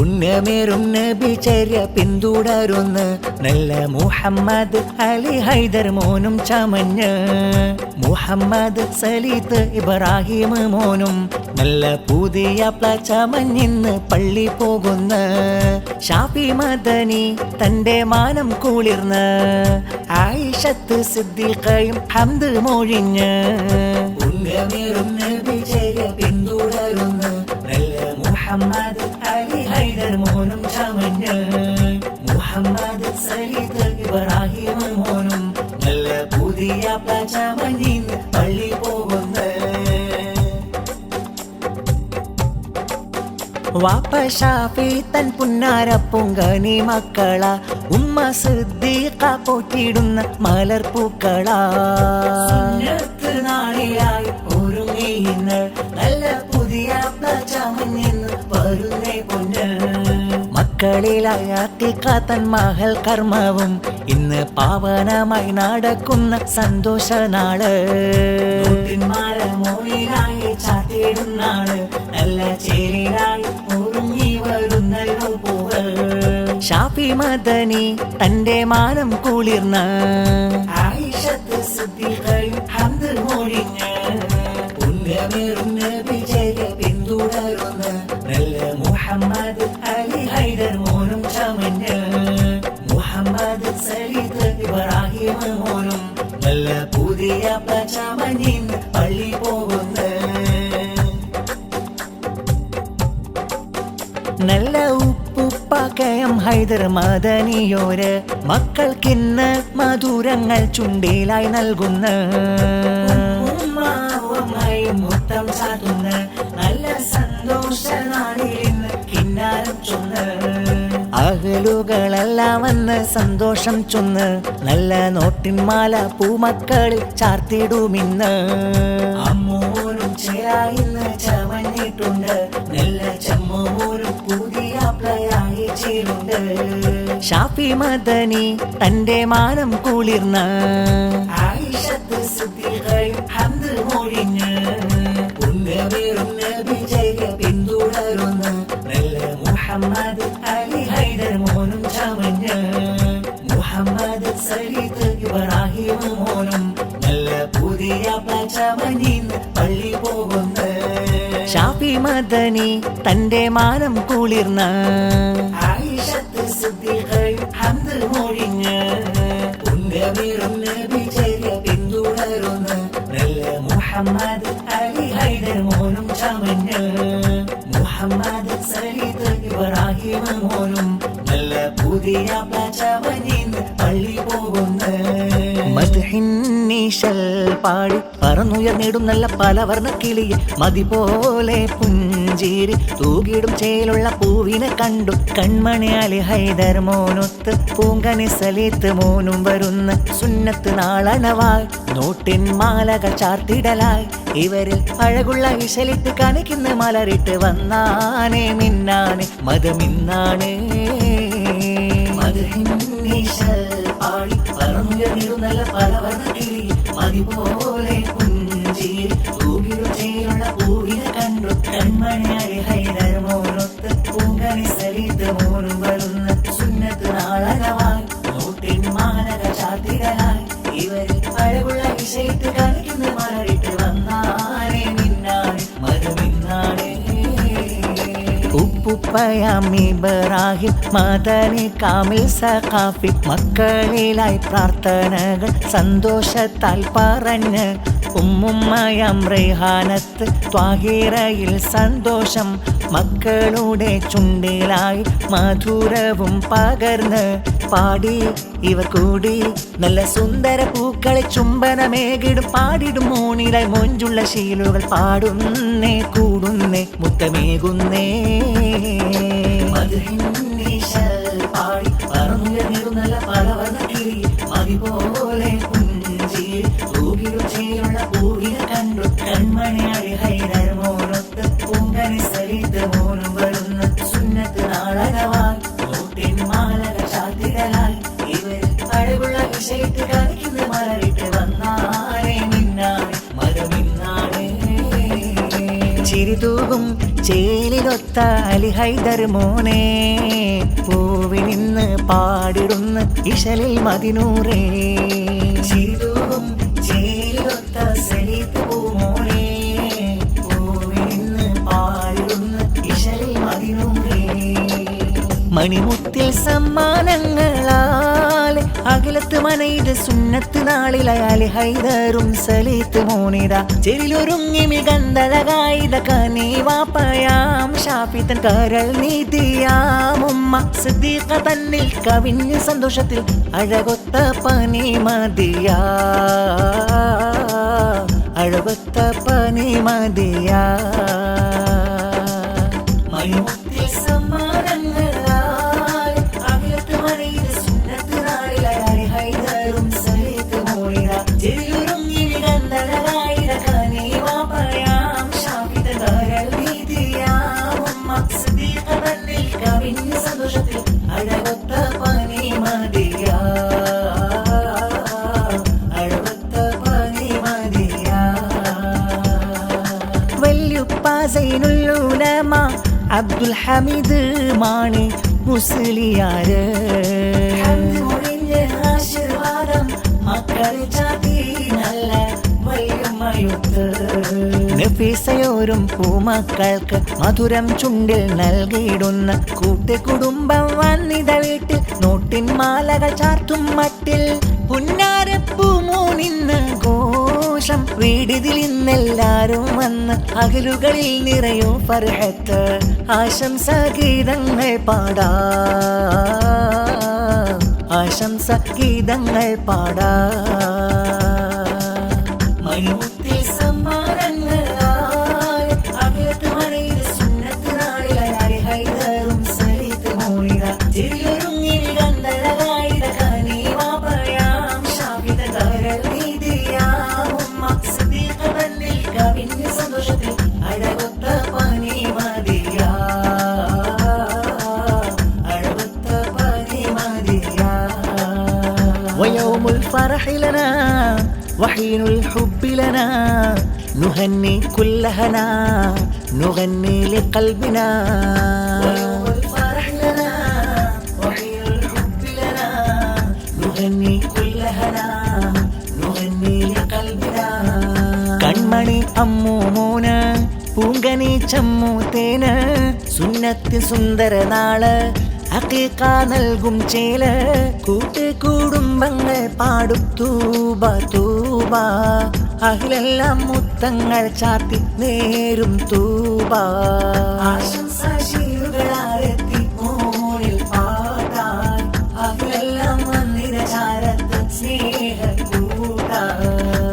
പുണ്യമേറും നബി ചര്യ പിന്തുടരുന്ന് നല്ല മുഹമ്മദ് അലി ഹൈദർ മോനും ചമഞ്ഞ് മുഹമ്മദ് സലീത്ത് ഇബ്രാഹിം മോനും നല്ല പുതിയ ചമഞ്ഞിന്ന് പള്ളി പോകുന്ന ഷാഫി മദനി തന്റെ മാനം കുളിർന്ന് ആയിഷത്ത് സിദ്ദീഖയും ഹംദ് മൊഴിഞ്ഞ് പുണ്യമേറും നബി ചര്യ പിന്തുടരുന്ന് നല്ല മുഹമ്മദ് അലി ഹൈദർ മോനും ചമഞ്ഞ് മുഹമ്മദ് സലീത്ത് ഇബ്രാഹിം മോനും നല്ല പുതിയ ചമഞ്ഞിന്ന് പള്ളി പോകുന്ന വാപ്പ ഷാഫി തൻ പുന്നാര പൊങ്കനി മക്കള ഉമ്മ സിദ്ദീഖ പോറ്റിടുന്ന മലർപ്പൂക്കള നാളിലായി ഒരുങ്ങിയിന്ന് നല്ല പുതിയ ചമഞ്ഞിന്ന് വരുന്നേ പൊന്ന് മക്കളിലായ തൻ മഹൽ കർമ്മവും ഇന്ന് പാവനമായി നടക്കുന്ന സന്തോഷ നാള് മോയിലായി ചാത്തിടുന്നാള് നല്ല ചേരിലായി ഒരുങ്ങി വരുന്നല്ലോ പൂവ് ഷാഫി മദനി തന്റെ മാനം കുളിർന്ന ആയിഷത്ത് സിദ്ദീഖയും ഹംദ് മൊഴിഞ്ഞ് പുണ്യമേറും നബി ചര്യ പിന്തുടരുന്ന നല്ല മുഹമ്മദ് അലി ഹൈദർ മോനും ചമഞ്ഞ് മുഹമ്മദ് സലീത്ത് ഇബ്രാഹിം മോനും നല്ല പുതിയ ചമഞ്ഞിന്ന് പള്ളി പോകുന്ന നല്ല ഉപ്പുപ്പാക്കയം ഹൈദർ മദനിയോര് മക്കൾക്കിന്ന് മധുരങ്ങൾ ചുണ്ടിലായി നൽകുന്ന മുത്തം ചാത്തുന്ന നല്ല സന്തോഷ നാളിലിന്ന് കിന്നാരം ചൊന്ന് അകലുകളെല്ലാം വന്ന് സന്തോഷം ചൊന്ന് നല്ല നോട്ടിന്മാല പൂമക്കളിൽ ചാർത്തിടുമിന്ന് അമ്മോനും ചേരായിന്ന് ചമഞ്ഞിട്ടുണ്ട് നല്ല ചമ്മോനും പുതിയ പ്ലയായി ചേരുണ്ട് ഷാഫി മദനി തന്റെ മാനം കുളിർന്ന ആയിഷത്ത് സിദ്ദീഖയും ഹംദ് മൊഴിഞ്ഞ് പുണ്യമേറും നബി ചര്യ പിന്തുടരുന്ന നല്ല മുഹമ്മദ് അലി ഹൈദർ മോനും ചമഞ്ഞ് മുഹമ്മദ് സലീത്ത് ഇബ്രാഹിം മോനും നല്ല പുതിയ ചമഞ്ഞിന്ന് പള്ളി പോകുന്ന ഷാഫി മദനി തന്റെ മാനം കുളിർന്ന ആയിഷത്ത് സിദ്ദീഖയും ഹംദ് മൊഴിഞ്ഞ് പുണ്യമേറും നബി ചര്യ പിന്തുടരുന്ന നല്ല മുഹമ്മദ് അലി ഹൈദർ മോനും ചമഞ്ഞ് മുഹമ്മദ് സലീത്ത് ഇബ്രാഹിം മോനും നല്ല പുതിയ ചമഞ്ഞിന്ന് പള്ളി പോകുന്ന മദ്ഹിന്നീശൽ പാടി പറന്നുയർന്നിടും നല്ല പലവർണ്ണ കിളിയെ മതി പോലെ പുഞ്ചിരി തൂകിടും ചേലുള്ള പൂവിനെ കണ്ടു കൺമണി അലി ഹൈദർ മോനൊത്ത് പൂങ്കനി സലീത്ത് മോനും വരുന്ന സുന്നത്ത് നാളണവായി നോട്ടിൻ മാലകൾ ചാർത്തിടലായി ഇവരിൽ അഴകുള്ള ഇശലിട്ട് കണിക്കുന്ന മലരിട്ട് വന്നാനേ മിന്നാനെ മതമിന്നാണേ മദ്ഹിന്നീശൽ പാടി പറന്നുയർന്നിടും നല്ല പലവർണ്ണ കിളി മതി പോലെ പുഞ്ചിരി തൂകിടും ചേലുള്ള പൂവിനെ കണ്ടു കൺമണി അലി ഹൈദർ മോനൊത്ത് പൂങ്കനി സലീത്ത് മോനും വരുന്ന സുന്നത്ത് നാളനവായി നോട്ടിൻ മാലക ചാത്തിടലായി ഇവരിൽ അഴകുള്ള വിഷയത്ത് കളിക്കുന്ന മലരിട്ട് വന്നാനേ മിന്നാനെ മതമിന്നാണേ ഉപ്പുപ്പയാം ഇബ്രാഹിം മദനി കാമിൽ സഖാഫി മക്കളിലായി പ്രാർത്ഥനകൾ സന്തോഷത്താൽ പറഞ്ഞ് ഉമ്മുമ്മയാം റൈഹാനത്ത് ത്വാഹിറയിൽ സന്തോഷം മക്കളുടെ ചുണ്ടിലായി മധുരവും പകർന്ന് പാടി ഇവർ കൂടി നല്ല സുന്ദര പൂക്കളെ ചുംബനമേകിടും പാടിടും മൂണിലായി മൊഞ്ചുള്ള ശീലുകൾ പാടുന്നേ കൂടുന്നേ മുത്തമേകുന്നേ പാടി പറന്നുയർന്നിടും നല്ല പലവർണ്ണ കിളി മതിപോലെ പുഞ്ചിരി തൂകിടും ചേലുള്ള പൂവിനെ കണ്ടു കൺമണി അലി ഹൈദർ മോനൊത്ത് പൂങ്കനി സലീത്ത് മോനും വരുന്ന സുന്നത്ത് നാളനവായി നോട്ടിൻ മാലക ചാത്തിടലായി ഇവർ അഴകുള്ള വിഷയത്ത് കളിക്കുന്ന മലരിട്ട് വന്നാനേ മിന്നാനെ മതമിന്നാണേ ചിരിതൂകും ചേലിലൊത്ത ചേരിലൊത്ത അലി ഹൈദർ മോനെ പൂവിനിന്ന് പാടിടുന്ന ഇശലിൽ മദിനൂറേ ചിരിതൂവും ചേരിലൊത്ത സലീത്ത് പൂമോനെ പൂവിനിന്ന് പാടിടുന്ന ഇശലിൽ മദിനൂറേ മണിമുത്തിൽ സമ്മാനങ്ങളാലെ അഖിലത്ത് മനയിത് സുന്നത്ത് നാളിലെ അലി ഹൈദറും സലീത്ത് മോനിത ചെരിലൊരുങ്ങി മികന്തഴകായിത കനീവാപ്പയാം ഷാഫിത്തൻ കരൾ നീതിയാമുമ്മ സിദ്ദീഖ തന്നിൽ കവിഞ്ഞ് സന്തോഷത്തിൽ അഴകൊത്ത പനി മതിയാ അഴകൊത്ത പനി മതിയാ മണിമുത്തിൽ സമ്മാനങ്ങൾ അബ്ദുൽ ഹമീദ് മാണി മുസ്ലിയാര് നഫീസയോരും പൂമക്കൾക്ക് മധുരം ചുണ്ടിൽ നൽകിയിടുന്ന കൂട്ടുകുടുംബം വന്നിത വീട്ടിൽ നോട്ടിൻ മാലകൾ ചാർത്തും മട്ടിൽ പുന്നാരപ്പൂമൂനിന്ന് ഘോഷം വീടിതിൽ ഇന്നെല്ലാരും വന്ന് അകലുകളിൽ നിറയും ഫർഹത്ത് ആശംസ ഗീതങ്ങൾ പാടാ ആശംസ ഗീതങ്ങൾ പാടാ മണിമുത്തിൽ സമ്മാനങ്ങളാൽ അഖിലത്ത് മനയിത് സുന്നത്ത് നാളിലെ അലി ഹൈദറും സലീത്ത് മോനിത ചെരിലൊരുങ്ങി മികന്തഴകായിത കനീവാപ്പയാം ഷാഫിത കരൾ നീതിയാമുമ്മ സിദ്ദീഖ തന്നിൽ കവിഞ്ഞ് സന്തോഷത്തിൽ അഴകൊത്ത പനി മതിയാ അഴകൊത്ത പനി മതിയാ വയൗമുൽ ഫറഹി ലനാ وحين الحب لنا نهني كل هنا نغني لقلبنا ويوم الفرح لنا وحين الحب لنا نغني كل هنا نغني لقلبنا കൺമണി അമ്മൂമോന് പൂങ്കനി ചമ്മൂത്തേന് സുന്നത്ത് സുന്ദര നാള് അഖീഖ നൽകും ചേല കൂട്ടുകുടുംബങ്ങൾ പാടും തൂബ തൂബ അഖിലെല്ലാം മുത്തങ്ങൾ ചാർത്തി നേരും തൂബ ആശംസാശീലുകളാരെത്തി മോളിൽ പാടാൻ അഖിലെല്ലാം വന്നിര ചാരത്ത് സ്നേഹക്കൂട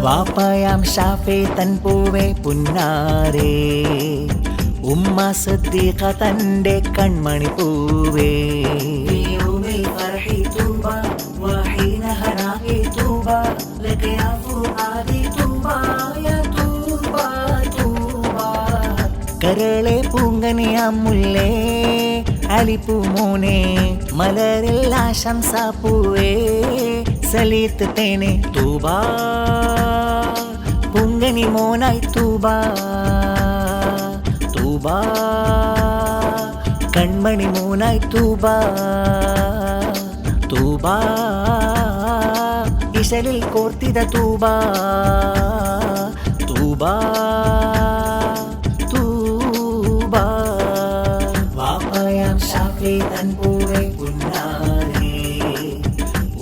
വാപ്പയാം ഷാഫി തൻ പൂവേ പുന്നാരേ ഉമ്മ സിദ്ദീഖ തന്റെ കൺമണി പൂവേ യൗമിൽ ഫർഹി തൂബ വഹീന ഹനാഇ തൂബ ലക യാ ഫുആദി തൂബ യാ തൂബ തൂബ കരളെ പൂങ്കനിയാം മുല്ലേ അലിപ്പൂമോനെ മലരിൽ ആശംസ പൂവേ സലീത്ത് തേനെ തൂബ പൂങ്കനി മോനായി തൂബ തൂബ കൺമണി മോനായി തൂബ തൂബ ഇശലിൽ കോർത്തിത തൂബ തൂബ തൂബ വാപ്പയാം ഷാഫി തൻ പൂവേ പുന്നാരേ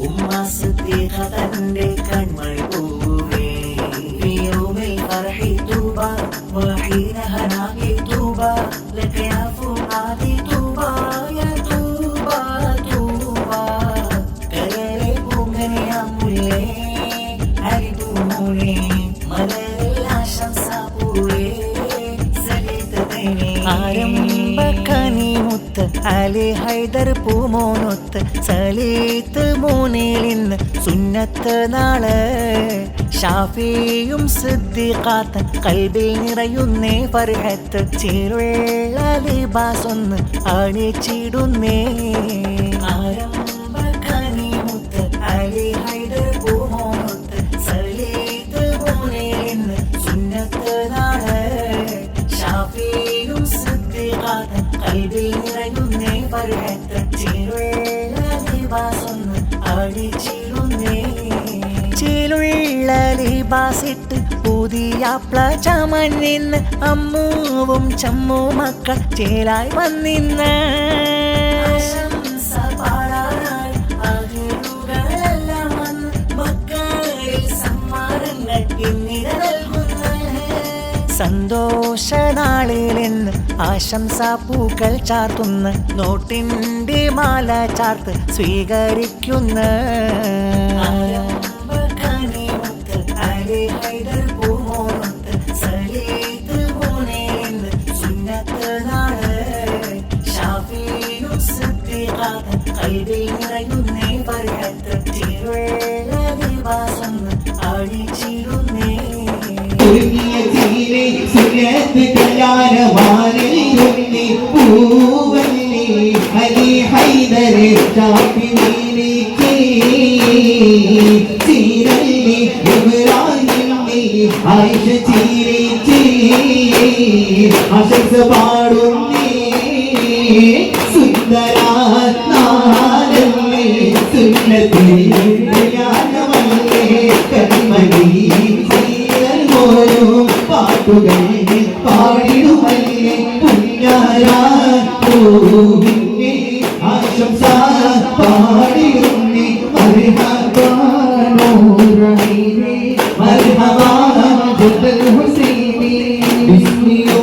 ഉമ്മ സിദ്ദീഖ തന്റെ കൺമണി പൂവേ യൗമിൽ ഫർഹി തൂബ വഹീന ഹനാഇ തൂബ ലക യാ ഫുആദി തൂബ യാ തൂബ തൂബ കരളെ പൂങ്കനിയാം മുല്ലേ അലിപൂമോനെ മലരിൽ ആശംസ പൂവേ സലീത്ത് തേനെ ആരംഭക്കനി മുത്ത് അലി ഹൈദർ പൂമോനൊത്ത് സലീത്ത് മോനിലിന്ന് സുന്നത്ത് നാള് ഷാഫിയും സിദ്ദീഖാത്തൻ കൽബിൽ നിറയുന്നേ ഫർഹത്ത് ചേരുള്ള ലിബാസ് ഒന്ന് അണിച്ചിടുന്നേ ആരംഭക്കനി മുത്ത് അലി ഹൈദർ പൂമോനൊത്ത് സലീത്ത് മോനിലിന്ന് സുന്നത്ത് നാള് ഷാഫിയും സിദ്ദീഖാത്തൻ പറയത്ത് ചിരുള്ള ലിബാസൊന്ന് അടിച്ചിരുന്നേ ചിലുള്ള ലിബാസിട്ട് പുതിയ പ്ലചമൻ നിന്ന് അമ്മൂവും ചമ്മൂ മക്കൾ ചേലായി വന്നിന്ന് പാടാനായി അതിരുകളെല്ലാം വന്ന് മക്കളിൽ സമ്മാനങ്ങൾ പിന്നിട നൽകുന്ന സന്തോഷ നാളിലെന്ന് ആശംസാ പൂക്കൾ ചാർത്തുന്ന നോട്ടിൻ്റെ മാല ചാർത്ത് സ്വീകരിക്കുന്ന കൽവിൽ നിറയുന്നേ പറയത്ത് ചിരുള്ള ലിബാസം അടിച്ചിരുന്നേ സുന്നത്ത് കല്യാണമാലയുന്നി പൂവല്ലി അലി ഹൈദർ ഷാഫിഈനിക്ക് ചീരല്ലി ഇബ്രാഹിമി ആയിഷ ചീരിച്ച് ആശംസ പാടുന്നേ സുന്ദര നാലല്ലേ സുന്നത്ത് കല്യാണമല്ലേ കന്മണി പാട്ടുകൾ പാടിടുമല്ലേ പുണ്യാരാവിന്റെ ആശംസ പാടിടുന്നേ മർഹബാ ഹുസൈനി ബിസ്മില്ലാ